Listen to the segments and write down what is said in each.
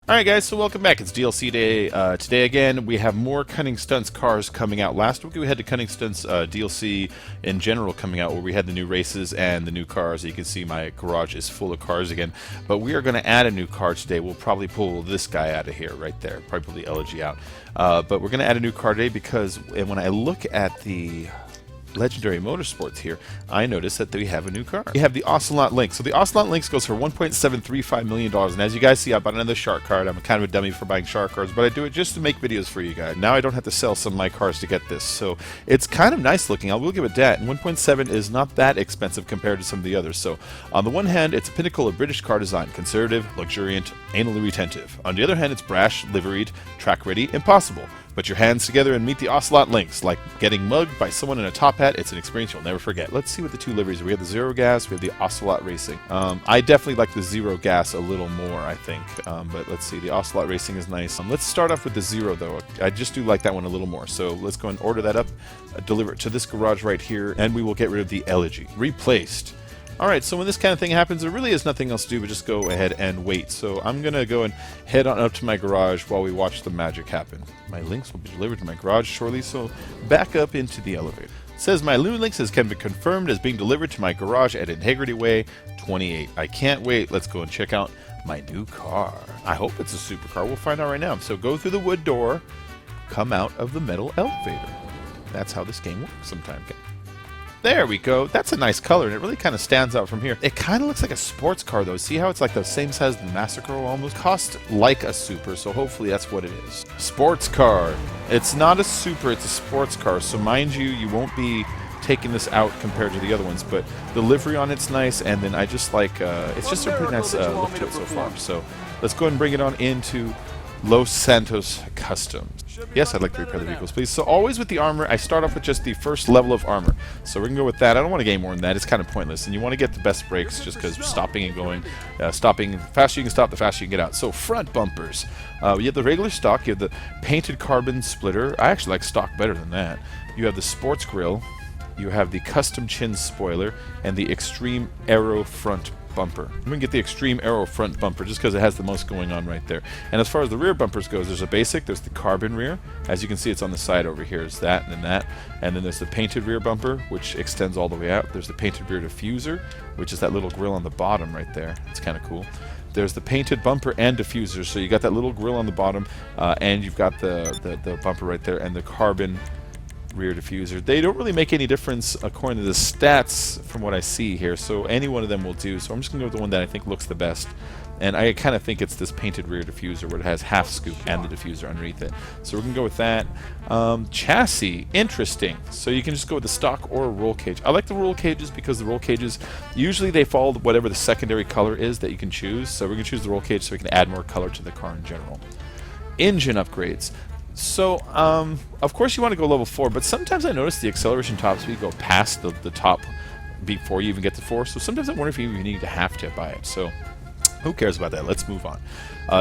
Alright guys, so welcome back. It's DLC day. Today again, we have more Cunning Stunts cars coming out. Last week we had the Cunning Stunts DLC in general coming out, where we had the new races and the new cars. You can see my garage is full of cars again. But we are going to add a new car today. We'll probably pull this guy out of here, right there. Probably pull the Elegy out. But we're going to add a new car today because when I look at the Legendary Motorsports here, I noticed that we have a new car. We have the Ocelot Lynx. So the Ocelot Lynx goes for $1.735 million. And as you guys see, I bought another shark card. I'm kind of a dummy for buying shark cards, but I do it just to make videos for you guys. Now I don't have to sell some of my cars to get this. So it's kind of nice looking. I will give it that. And 1.7 is not that expensive compared to some of the others. So on the one hand, it's a pinnacle of British car design. Conservative, luxuriant, anally retentive. On the other hand, it's brash, liveried, track ready, impossible. Put your hands together and meet the Ocelot Lynx. Like getting mugged by someone in a top hat, it's an experience you'll never forget. Let's see what the two liveries are. We have the Zero Gas, we have the Ocelot Racing. I definitely like the Zero Gas a little more, I think. But let's see, the Ocelot Racing is nice. Let's start off with the Zero, though. I just do like that one a little more. So let's go and order that up, deliver it to this garage right here, and we will get rid of the Elegy. Replaced. Alright, so when this kind of thing happens, there really is nothing else to do but just go ahead and wait. So I'm going to go and head on up to my garage while we watch the magic happen. My Lynx will be delivered to my garage shortly, so back up into the elevator. It says my new Lynx can be confirmed as being delivered to my garage at Integrity Way 28. I can't wait. Let's go and check out my new car. I hope it's a supercar. We'll find out right now. So go through the wood door, come out of the metal elevator. That's how this game works sometimes. There we go. That's a nice color, and it really kind of stands out from here. It kind of looks like a sports car, though. See how it's like the same size as the Massacre almost? Cost like a super, so hopefully that's what it is. Sports car. It's not a super, it's a sports car. So mind you, you won't be taking this out compared to the other ones, but the livery on it's nice, and then I just like, it's just a pretty nice look to it so far. So let's go ahead and bring it on into Los Santos Customs. Yes, I'd like to repair the vehicles, please. So always with the armor, I start off with just the first level of armor. So we're going to go with that. I don't want to gain more than that. It's kind of pointless. And you want to get the best brakes just because stopping and going, stopping, the faster you can stop, the faster you can get out. So front bumpers. You have the regular stock. You have the painted carbon splitter. I actually like stock better than that. You have the sports grille. You have the custom chin spoiler and the extreme aero front bumper. I'm going to get the extreme aero front bumper just because it has the most going on right there. And as far as the rear bumpers goes, there's a basic, there's the carbon rear. As you can see, it's on the side over here. Is that and then that. And then there's the painted rear bumper, which extends all the way out. There's the painted rear diffuser, which is that little grill on the bottom right there. It's kind of cool. There's the painted bumper and diffuser. So you got that little grill on the bottom, and you've got the bumper right there, and the carbon rear diffuser. They don't really make any difference according to the stats from what I see here, so any one of them will do. So I'm just going to go with the one that I think looks the best. And I kind of think it's this painted rear diffuser where it has half scoop and the diffuser underneath it. So we're going to go with that. Chassis, interesting. So you can just go with the stock or a roll cage. I like the roll cages because the roll cages, usually they follow whatever the secondary color is that you can choose. So we're going to choose the roll cage so we can add more color to the car in general. Engine upgrades. So, of course you want to go level 4, but sometimes I notice the acceleration top speed go past the top before you even get to 4, so sometimes I wonder if you even need to have to buy it, so who cares about that? Let's move on.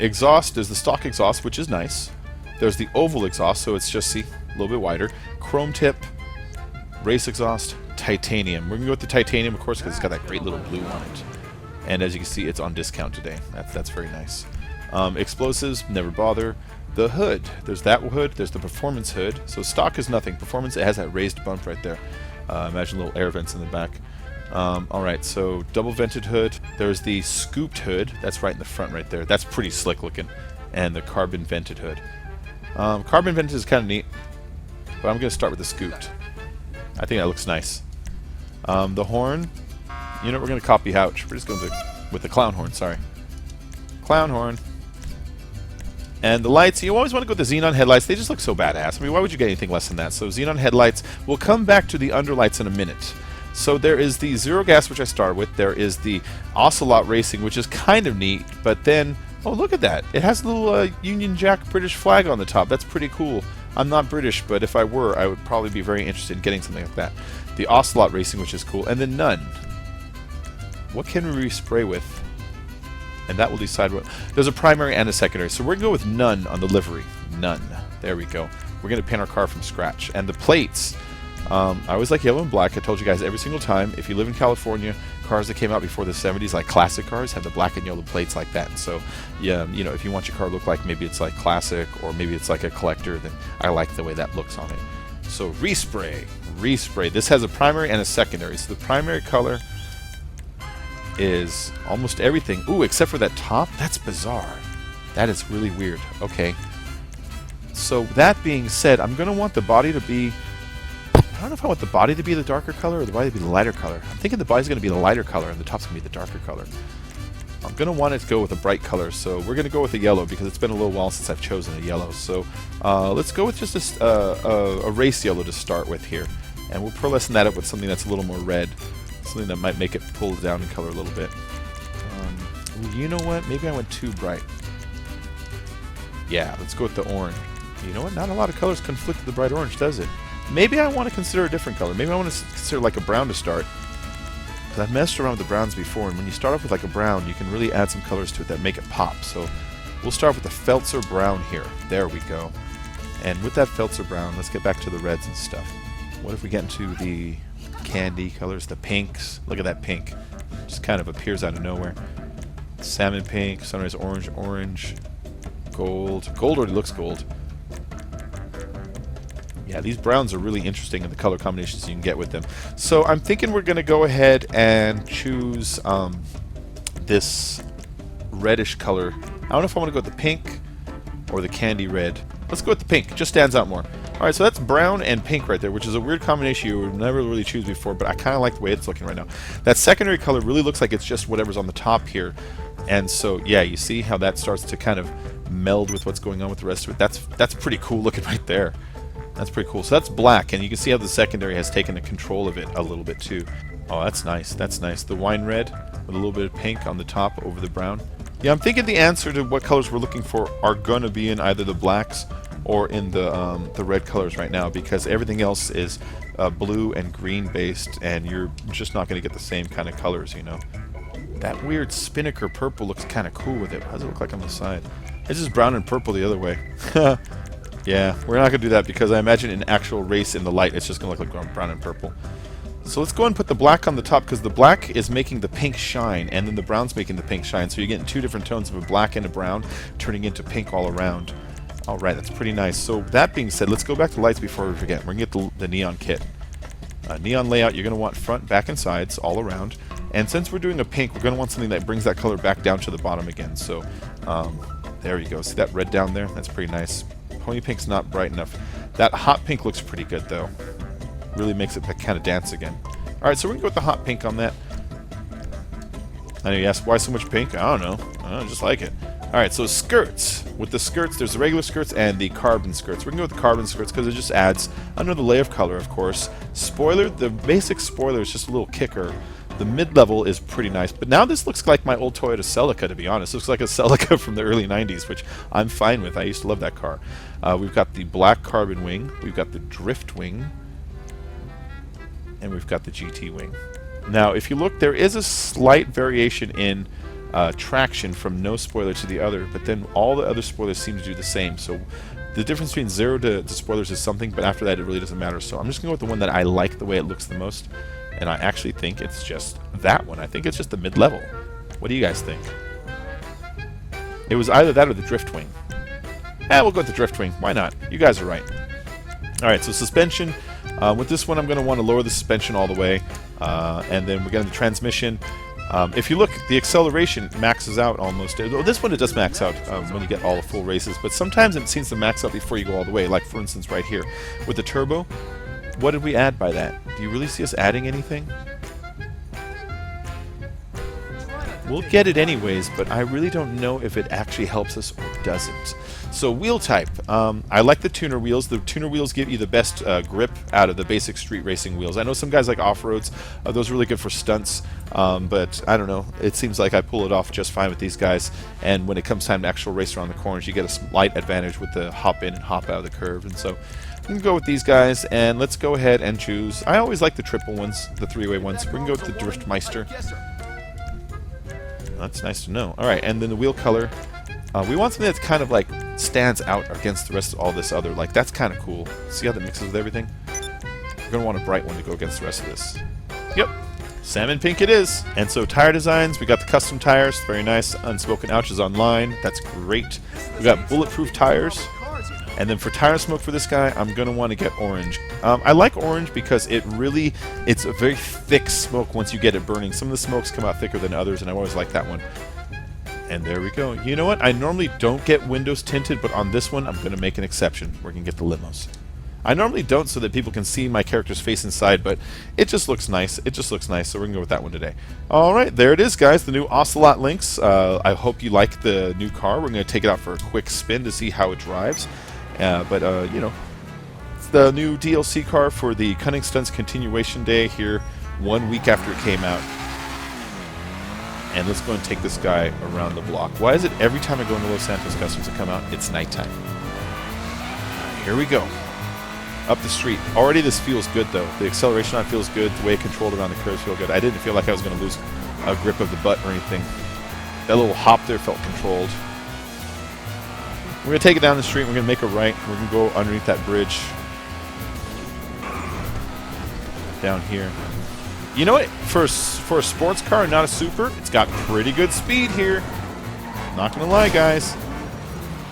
Exhaust is the stock exhaust, which is nice. There's the oval exhaust, so it's just, see, a little bit wider. Chrome tip, race exhaust, titanium. We're going to go with the titanium, of course, because it's got that great little blue on it. And as you can see, it's on discount today. That's very nice. Explosives, never bother. The hood, there's that hood, there's the performance hood. So stock is nothing. Performance, it has that raised bump right there. Imagine little air vents in the back. Alright, so double vented hood. There's the scooped hood. That's right in the front right there. That's pretty slick looking. And the carbon vented hood. Carbon vented is kind of neat, but I'm going to start with the scooped. I think that looks nice. The horn, you know, we're going to copy Houch. We're just going with the clown horn, sorry. Clown horn. And the lights, you always want to go with the xenon headlights. They just look so badass. I mean, why would you get anything less than that? So xenon headlights. We'll come back to the underlights in a minute. So there is the Zero Gas, which I started with. There is the Ocelot Racing, which is kind of neat. But then, oh, look at that. It has a little Union Jack British flag on the top. That's pretty cool. I'm not British, but if I were, I would probably be very interested in getting something like that. The Ocelot Racing, which is cool. And then None. What can we respray with? And that will decide what. There's a primary and a secondary. So we're going to go with None on the livery. None. There we go. We're going to paint our car from scratch. And the plates. I always like yellow and black. I told you guys every single time. If you live in California, cars that came out before the 70s, like classic cars, have the black and yellow plates like that. And so, yeah, you know, if you want your car to look like maybe it's like classic or maybe it's like a collector, then I like the way that looks on it. So respray. This has a primary and a secondary. So the primary color is almost everything. Ooh, except for that top. That's bizarre. That is really weird. Okay. So that being said, I'm going to want the body to be... I don't know if I want the body to be the darker color or the body to be the lighter color. I'm thinking the body's going to be the lighter color and the top's going to be the darker color. I'm going to want it to go with a bright color, so we're going to go with a yellow because it's been a little while since I've chosen a yellow. So let's go with just a race yellow to start with here. And we'll pearlescent that up with something that's a little more red. Something that might make it pull down in color a little bit. You know what? Maybe I went too bright. Yeah, let's go with the orange. You know what? Not a lot of colors conflict with the bright orange, does it? Maybe I want to consider a different color. Maybe I want to consider like a brown to start. Because I've messed around with the browns before, and when you start off with like a brown, you can really add some colors to it that make it pop. So we'll start with the Feltzer brown here. There we go. And with that Feltzer brown, let's get back to the reds and stuff. What if we get into the candy colors, the pinks? Look at that pink. Just kind of appears out of nowhere. Salmon pink, sunrise orange, orange, gold. Gold already looks gold. Yeah, these browns are really interesting in the color combinations you can get with them. So I'm thinking we're going to go ahead and choose this reddish color. I don't know if I want to go with the pink or the candy red. Let's go with the pink. It just stands out more. Alright, so that's brown and pink right there, which is a weird combination you would never really choose before, but I kind of like the way it's looking right now. That secondary color really looks like it's just whatever's on the top here. And so, yeah, you see how that starts to kind of meld with what's going on with the rest of it. That's pretty cool looking right there. That's pretty cool. So that's black, and you can see how the secondary has taken the control of it a little bit too. Oh, that's nice. That's nice. The wine red with a little bit of pink on the top over the brown. Yeah, I'm thinking the answer to what colors we're looking for are going to be in either the blacks or in the red colors right now, because everything else is blue and green based, and you're just not going to get the same kind of colors, you know. That weird spinnaker purple looks kind of cool with it. How does it look like on the side? It's just brown and purple the other way. Yeah, we're not going to do that because I imagine in actual race in the light it's just going to look like brown and purple. So let's go and put the black on the top, because the black is making the pink shine, and then the brown's making the pink shine. So you're getting two different tones of a black and a brown turning into pink all around. Alright, that's pretty nice. So that being said, let's go back to lights before we forget. We're going to get the neon kit. Neon layout, you're going to want front, back, and sides all around. And since we're doing a pink, we're going to want something that brings that color back down to the bottom again. So there you go. See that red down there? That's pretty nice. Pony pink's not bright enough. That hot pink looks pretty good though. Really makes it kind of dance again. Alright, so we're going to go with the hot pink on that. I know you asked why so much pink? I don't know. I just like it. Alright, so skirts. With the skirts, there's the regular skirts and the carbon skirts. We're going to go with the carbon skirts because it just adds another layer of color, of course. Spoiler, the basic spoiler is just a little kicker. The mid-level is pretty nice, but now this looks like my old Toyota Celica, to be honest. It looks like a Celica from the early 90s, which I'm fine with. I used to love that car. We've got the black carbon wing, we've got the drift wing, and we've got the GT wing. Now, if you look, there is a slight variation in traction from no spoiler to the other, but then all the other spoilers seem to do the same. So the difference between 0 to spoilers is something, but after that it really doesn't matter. So I'm just going to go with the one that I like the way it looks the most. And I actually think it's just that one. I think it's just the mid-level. What do you guys think? It was either that or the drift wing. We'll go with the drift wing. Why not? You guys are right. Alright, so suspension. With this one, I'm going to want to lower the suspension all the way. And then we're getting the transmission. If you look, the acceleration maxes out almost. Well, this one it does max out when you get all the full races. But sometimes it seems to max out before you go all the way. Like, for instance, right here. With the turbo. What did we add by that? Do you really see us adding anything? We'll get it anyways, but I really don't know if it actually helps us or doesn't. So wheel type. I like the tuner wheels. The tuner wheels give you the best grip out of the basic street racing wheels. I know some guys like off-roads. Those are really good for stunts, but I don't know. It seems like I pull it off just fine with these guys, and when it comes time to actual race around the corners, you get a slight advantage with the hop in and hop out of the curve, and so we can go with these guys, and let's go ahead and choose. I always like the triple ones, the three-way ones. We can go with the Driftmeister. That's nice to know. Alright, and then the wheel color. We want something that's kind of like stands out against the rest of all this other. Like, that's kind of cool. See how that mixes with everything? We're going to want a bright one to go against the rest of this. Yep. Salmon pink it is. And so tire designs, we got the custom tires, very nice. Unspoken Ouch is online, that's great. We got bulletproof tires. And then for tire smoke for this guy, I'm going to want to get orange. I like orange because it's a very thick smoke once you get it burning. Some of the smokes come out thicker than others, and I always like that one. And there we go. You know what? I normally don't get windows tinted, but on this one, I'm going to make an exception. We're going to get the limos. I normally don't so that people can see my character's face inside, but it just looks nice. It just looks nice, so we're going to go with that one today. Alright, there it is, guys. The new Ocelot Lynx. I hope you like the new car. We're going to take it out for a quick spin to see how it drives. You know, it's the new DLC car for the Cunning Stunts continuation day here 1 week after it came out. And let's go and take this guy around the block. Why is it every time I go into Los Santos Customs to come out, it's nighttime? Here we go. Up the street. Already this feels good, though. The acceleration on it feels good. The way it controlled around the curves feels good. I didn't feel like I was going to lose a grip of the butt or anything. That little hop there felt controlled. We're going to take it down the street. We're going to make a right. We're going to go underneath that bridge. Down here. You know what? For a sports car, not a super, it's got pretty good speed here. Not going to lie, guys.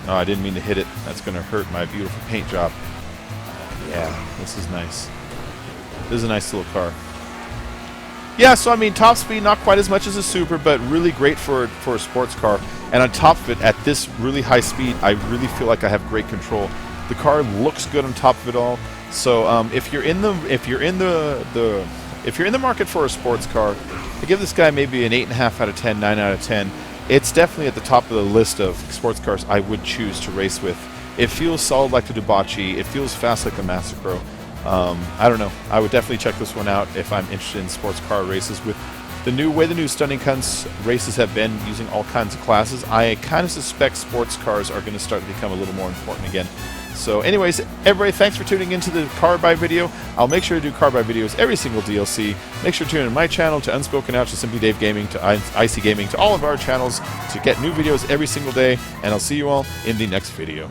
Oh, I didn't mean to hit it. That's going to hurt my beautiful paint job. Yeah, this is nice. This is a nice little car. Yeah, so I mean, top speed, not quite as much as a super, but really great for a sports car. And on top of it, at this really high speed, I really feel like I have great control. The car looks good on top of it all. So if you're in the market for a sports car, I give this guy maybe an 8.5 out of 10, 9 out of 10. It's definitely at the top of the list of sports cars I would choose to race with. It feels solid like the Debauchee. It feels fast like the Massacro. I don't know. I would definitely check this one out if I'm interested in sports car races. With the new Stunning Cunts races have been using all kinds of classes, I kind of suspect sports cars are going to start to become a little more important again. So anyways, everybody, thanks for tuning into the car buy video. I'll make sure to do car buy videos every single DLC. Make sure to tune in to my channel, to Unspoken Ouch, to Simply Dave Gaming, to Icy Gaming, to all of our channels to get new videos every single day. And I'll see you all in the next video.